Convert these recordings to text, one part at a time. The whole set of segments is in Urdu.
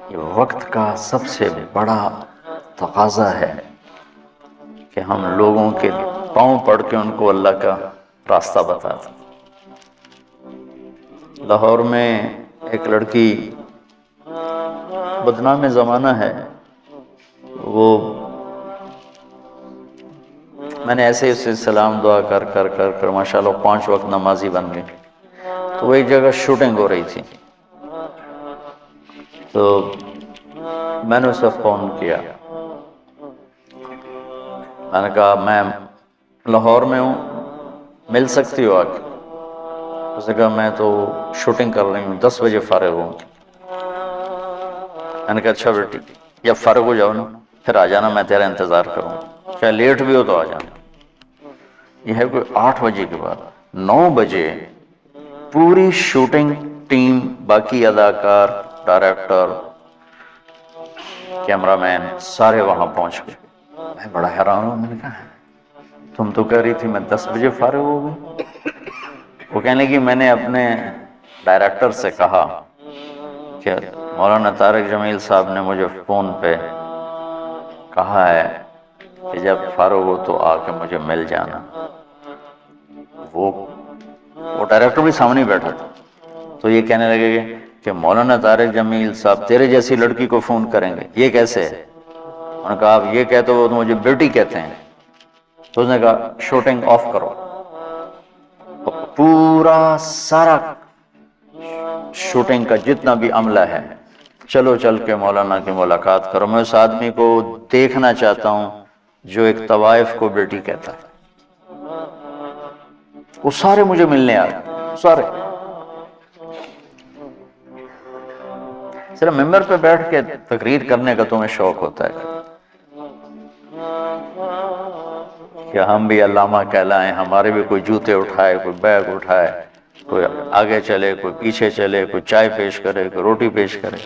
یہ وقت کا سب سے بڑا تقاضا ہے کہ ہم لوگوں کے پاؤں پڑھ کے ان کو اللہ کا راستہ بتا دیں۔ لاہور میں ایک لڑکی، بدنام زمانہ ہے وہ، میں نے ایسے ہی اسے سلام دعا کر کر کر کر ماشاءاللہ 5 وقت نمازی بن گئی۔ تو وہ ایک جگہ شوٹنگ ہو رہی تھی، تو میں نے اسے فون کیا، میں نے کہا میں لاہور میں ہوں، مل سکتی ہو آ کے؟ اس نے کہا میں تو شوٹنگ کر رہی ہوں، 10 بجے فارغ ہوں۔ میں نے کہا اچھا بیٹی، جب فارغ ہو جاؤ نا پھر آ جانا، میں تیرا انتظار کروں، چاہے لیٹ بھی ہو تو آ جانا۔ یہ ہے کوئی 8 بجے کے بعد، 9 بجے پوری شوٹنگ ٹیم، باقی اداکار، ڈائریکٹر، کیمرہ مین سارے وہاں پہنچ گئے۔ میں بڑا حیران ہوں، میں نے کہا تم تو کہہ رہی تھی میں 10 بجے فارغ ہو گئی۔ وہ کہنے لگی میں نے اپنے ڈائریکٹر سے کہا کہ مولانا طارق جمیل صاحب نے مجھے فون پہ کہا ہے کہ جب فارغ ہو تو آ کے مجھے مل جانا۔ وہ ڈائریکٹر بھی سامنے بیٹھا تھا، تو یہ کہنے لگے کہ مولانا طارق جمیل صاحب تیرے جیسی لڑکی کو فون کریں گے، یہ کیسے ہے؟ انہوں نے کہا آپ یہ کہتے ہو تو مجھے بیٹی کہتے ہیں۔ تو اس نے کہا شوٹنگ آف کرو، پورا سارا شوٹنگ کا جتنا بھی عملہ ہے چلو چل کے مولانا کی ملاقات کرو، میں اس آدمی کو دیکھنا چاہتا ہوں جو ایک طوائف کو بیٹی کہتا ہے۔ وہ سارے مجھے ملنے آ گئے، سارے۔ صرف ممبر پہ بیٹھ کے تقریر کرنے کا تمہیں شوق ہوتا ہے کہ ہم بھی علامہ کہلائیں، ہمارے بھی کوئی جوتے اٹھائے، کوئی بیگ اٹھائے، کوئی آگے چلے، کوئی پیچھے چلے، کوئی چائے پیش کرے، کوئی روٹی پیش کرے۔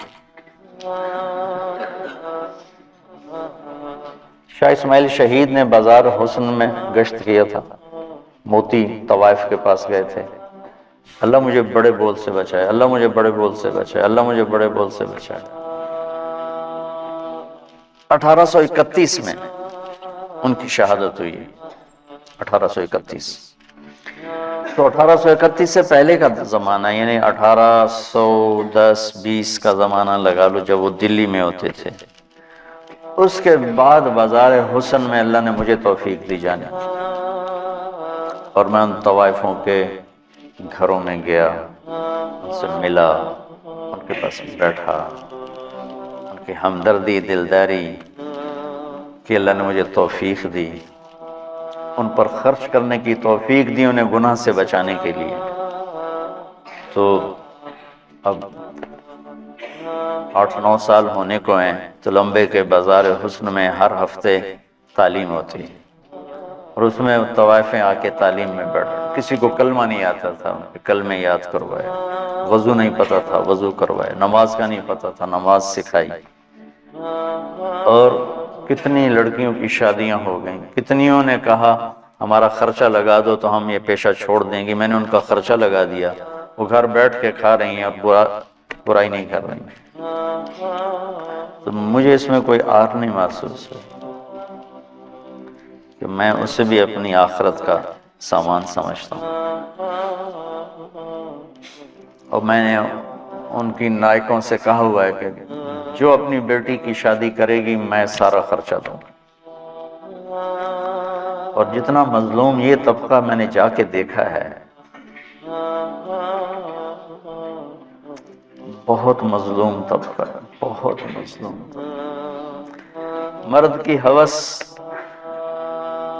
شاہ اسماعیل شہید نے بازار حسن میں گشت کیا تھا، موتی طوائف کے پاس گئے تھے، اللہ مجھے بڑے بول سے بچائے، اللہ مجھے بڑے بول سے بچائے، اللہ مجھے بڑے بول سے بچائے۔ 1831 میں ان کی شہادت ہوئی ہے، 1831۔ تو 1831 سے پہلے کا زمانہ، یعنی 1810-20 کا زمانہ لگا لو، جب وہ دلی میں ہوتے تھے۔ اس کے بعد بازار حسن میں اللہ نے مجھے توفیق دی جانے، اور میں ان طوائفوں کے گھروں میں گیا، ان سے ملا، ان کے پاس بیٹھا، ان کی ہمدردی، دلداری کہ اللہ نے مجھے توفیق دی، ان پر خرچ کرنے کی توفیق دی، انہیں گناہ سے بچانے کے لیے۔ تو اب 8-9 سال ہونے کو ہیں، تو لمبے کے بازار حسن میں ہر ہفتے تعلیم ہوتی ہے، اور اس میں طوائفیں آ کے تعلیم میں بیٹھ، کسی کو کلمہ نہیں آتا تھا، کلمے یاد کروائے، وضو نہیں پتا تھا وضو کروائے، نماز کا نہیں پتا تھا نماز سکھائی، اور کتنی لڑکیوں کی شادیاں ہو گئیں، کتنیوں نے کہا ہمارا خرچہ لگا دو تو ہم یہ پیشہ چھوڑ دیں گے، میں نے ان کا خرچہ لگا دیا، وہ گھر بیٹھ کے کھا رہی ہیں اور برائی نہیں کر رہی ہیں۔ تو مجھے اس میں کوئی آر نہیں محسوس ہو کہ میں اسے بھی اپنی آخرت کا سامان سمجھتا ہوں، اور میں نے ان کی نائکوں سے کہا ہوا ہے کہ جو اپنی بیٹی کی شادی کرے گی میں سارا خرچہ دوں گا۔ اور جتنا مظلوم یہ طبقہ میں نے جا کے دیکھا ہے، بہت مظلوم طبقہ ہے، بہت مظلوم طبقہ۔ مرد کی ہوس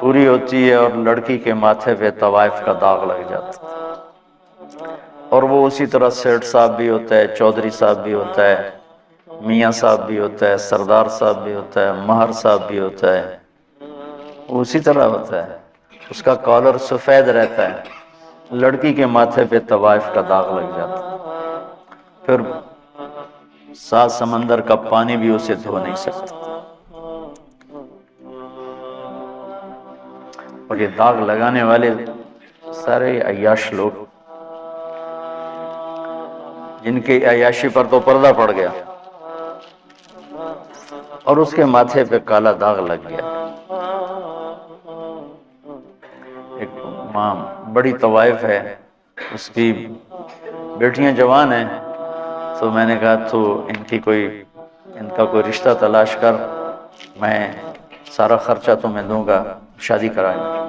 پوری ہوتی ہے اور لڑکی کے ماتھے پہ طوائف کا داغ لگ جاتا ہے، اور وہ اسی طرح سیٹھ صاحب بھی ہوتا ہے، چودھری صاحب بھی ہوتا ہے، میاں صاحب بھی ہوتا ہے، سردار صاحب بھی ہوتا ہے، مہر صاحب بھی ہوتا ہے، وہ اسی طرح ہوتا ہے، اس کا کالر سفید رہتا ہے، لڑکی کے ماتھے پہ طوائف کا داغ لگ جاتا ہے، پھر 7 سمندر کا پانی بھی اسے دھو نہیں سکتا۔ اور یہ داغ لگانے والے سارے عیاش لوگ، جن کی عیاشی پر تو پردہ پڑ گیا، اور اس کے ماتھے پہ کالا داغ لگ گیا. ایک ماں بڑی طوائف ہے، اس کی بیٹیاں جوان ہیں، تو میں نے کہا تو ان کا کوئی رشتہ تلاش کر، میں سارا خرچہ تمہیں دوں گا، شادی کرائیں گے.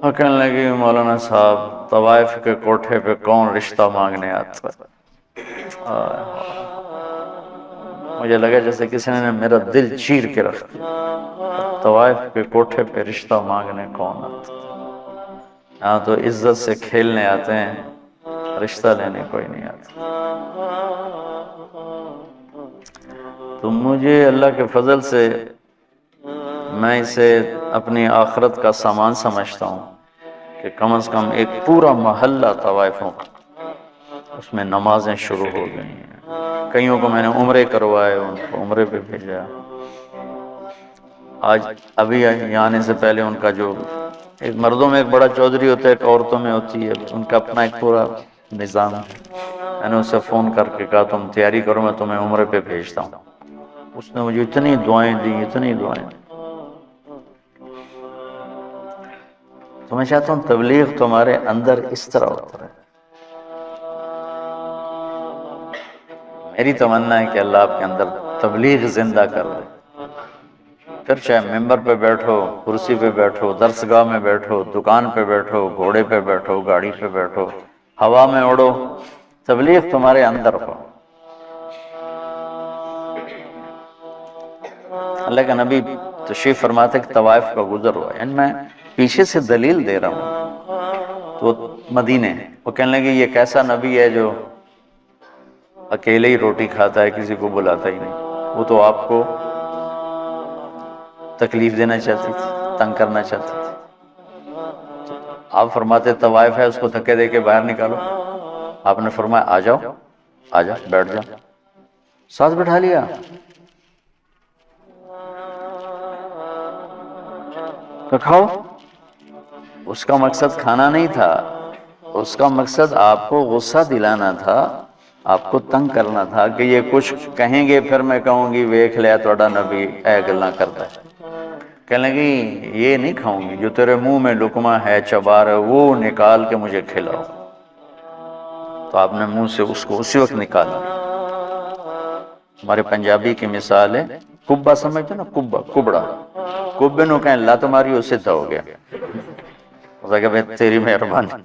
اور کہنے لگی مولانا صاحب طوائف کے کوٹھے پہ کون رشتہ مانگنے آتا ہے. مجھے لگا جیسے کسی نے میرا دل چیر کے رکھ دیا. طوائف کے کوٹھے پہ رشتہ مانگنے کون آتا ہے؟ ہاں تو عزت سے کھیلنے آتے ہیں، رشتہ لینے کوئی نہیں آتا. تو مجھے اللہ کے فضل سے میں اسے اپنی آخرت کا سامان سمجھتا ہوں کہ کم از کم ایک پورا محلہ طوائفوں کا، اس میں نمازیں شروع ہو گئی ہیں. کئیوں کو میں نے عمرے کروائے، ان کو عمرے پہ بھیجا. آج ابھی یہاں آنے سے پہلے ان کا جو ایک مردوں میں ایک بڑا چودھری ہوتا ہے، ایک عورتوں میں ہوتی ہے، ان کا اپنا ایک پورا نظام ہے. میں نے اسے فون کر کے کہا تم تیاری کرو، میں تمہیں عمرے پہ بھیجتا ہوں. اس نے مجھے اتنی دعائیں دی، اتنی دعائیں دی. تو میں چاہتا ہوں تبلیغ تمہارے اندر اس طرح ہوتا ہے. میری تمنا ہے کہ اللہ آپ کے اندر تبلیغ زندہ کر دے. پھر چاہے ممبر پہ بیٹھو، کرسی پہ بیٹھو، درسگاہ میں بیٹھو، دکان پہ بیٹھو، گھوڑے پہ بیٹھو، گاڑی پہ بیٹھو، ہوا میں اڑو، تبلیغ تمہارے اندر ہو. اللہ کا نبی تشریف فرماتے کہ طوائف کا گزر ہوا، یعنی میں پیچھے سے دلیل دے رہا ہوں. تو مدینے وہ کہنے لگے یہ کیسا نبی ہے جو اکیلے ہی روٹی کھاتا ہے، کسی کو بلاتا ہی نہیں. وہ تو آپ کو تکلیف دینا چاہتی تھی، تنگ کرنا چاہتی تھی. آپ فرماتے طوائف ہے، اس کو دھکے دے کے باہر نکالو. آپ نے فرمایا آ جاؤ، آ جاؤ، بیٹھ جاؤ. ساتھ بٹھا لیا. تو کھاؤ. اس کا مقصد کھانا نہیں تھا، اس کا مقصد آپ کو غصہ دلانا تھا، آپ کو تنگ کرنا تھا کہ یہ کچھ کہیں گے پھر میں کہوں گی ویکھ لیا توڑا نبی اے گلاں کرتا ہے. کہنے لگی یہ نہیں کھاؤں گی، جو تیرے منہ میں لقمہ ہے چبا رہے وہ نکال کے مجھے کھلاؤ. تو آپ نے منہ سے اس کو اسی وقت نکالا. ہمارے پنجابی کی مثال ہے کبا، سمجھتے نا کبا، کبڑا. کبے نو کہیں لت ماری وہ سدھا ہو گیا. کہ بھائی تیری مہربانی.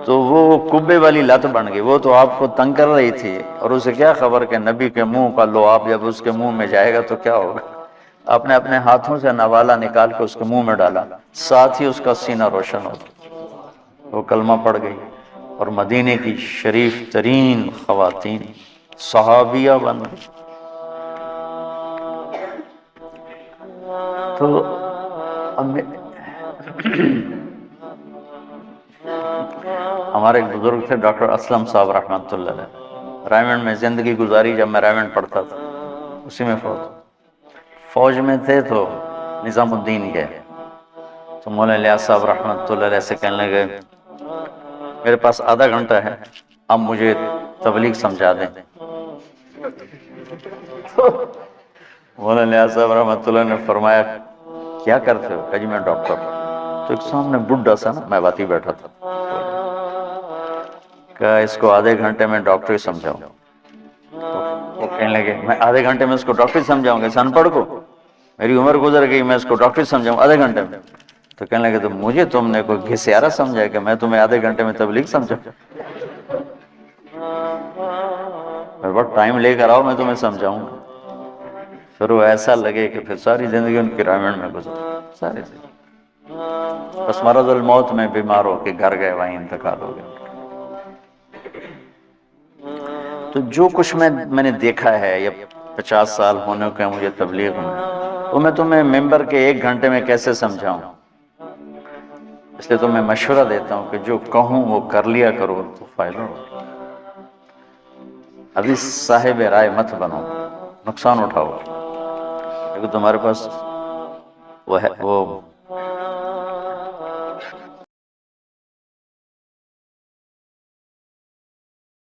تو وہ کبے والی لت بن گئی. وہ تو آپ کو تنگ کر رہی تھی، اور اسے کیا خبر کہ نبی کے منہ کا لعاب جب اس کے منہ میں جائے گا تو کیا ہوگا. آپ نے اپنے ہاتھوں سے نوالا نکال کے اس کے منہ میں ڈالا، ساتھ ہی اس کا سینہ روشن ہو گیا. وہ کلمہ پڑھ گئی اور مدینے کی شریف ترین خواتین صحابیہ بن گئی. تو ہمارے ایک بزرگ تھے ڈاکٹر اسلم صاحب رحمۃ اللہ علیہ، رائمنڈ میں زندگی گزاری. جب میں رائمنڈ پڑھتا تھا اسی میں فوج میں تھے، تو نظام الدین گئے. تو مولانا الیاس صاحب رحمۃ اللہ علیہ سے کہنے لگے میرے پاس آدھا گھنٹہ ہے، اب مجھے تبلیغ سمجھا دیں. مولانا الیاس صاحب رحمۃ اللہ نے فرمایا کیا کرتے ہو؟ کہا جی میں ڈاکٹر. تو ایک سامنے بڈھا سا نا میں باتی بیٹھا تھا، کہا اس کو آدھے گھنٹے میں ڈاکٹری سمجھاؤں. وہ کہنے لگے میں آدھے گھنٹے میں اس کو ڈاکٹری سمجھاؤں گا؟ ان پڑھ کو میری عمر گزر گئی، میں اس کو ڈاکٹری سمجھاؤں آدھے گھنٹے میں؟ تو کہنے لگے تو مجھے تم نے کوئی گھسیارا سمجھا کہ میں تمہیں آدھے گھنٹے میں تبلیغ سمجھاؤں؟ میرے پاس ٹائم لے کر آؤ، میں تمہیں سمجھاؤں گا. پھر وہ ایسا لگے کہ پھر ساری زندگی ان کی رائمنڈ میں گزر، ساری زندگی. بس مرض الموت میں بیمار ہو کے گھر گئے، وہیں انتقال ہو گیا. تو جو کچھ میں نے دیکھا ہے، یا 50 سال ہونے کے مجھے تبلیغ میں، وہ میں تمہیں ممبر کے 1 گھنٹے میں کیسے سمجھاؤں. اس لیے تو میں مشورہ دیتا ہوں کہ جو کہوں وہ کر لیا کرو تو فائدہ ہو. ابھی صاحب رائے مت بنو، نقصان اٹھاؤ. کیونکہ تمہارے پاس وہ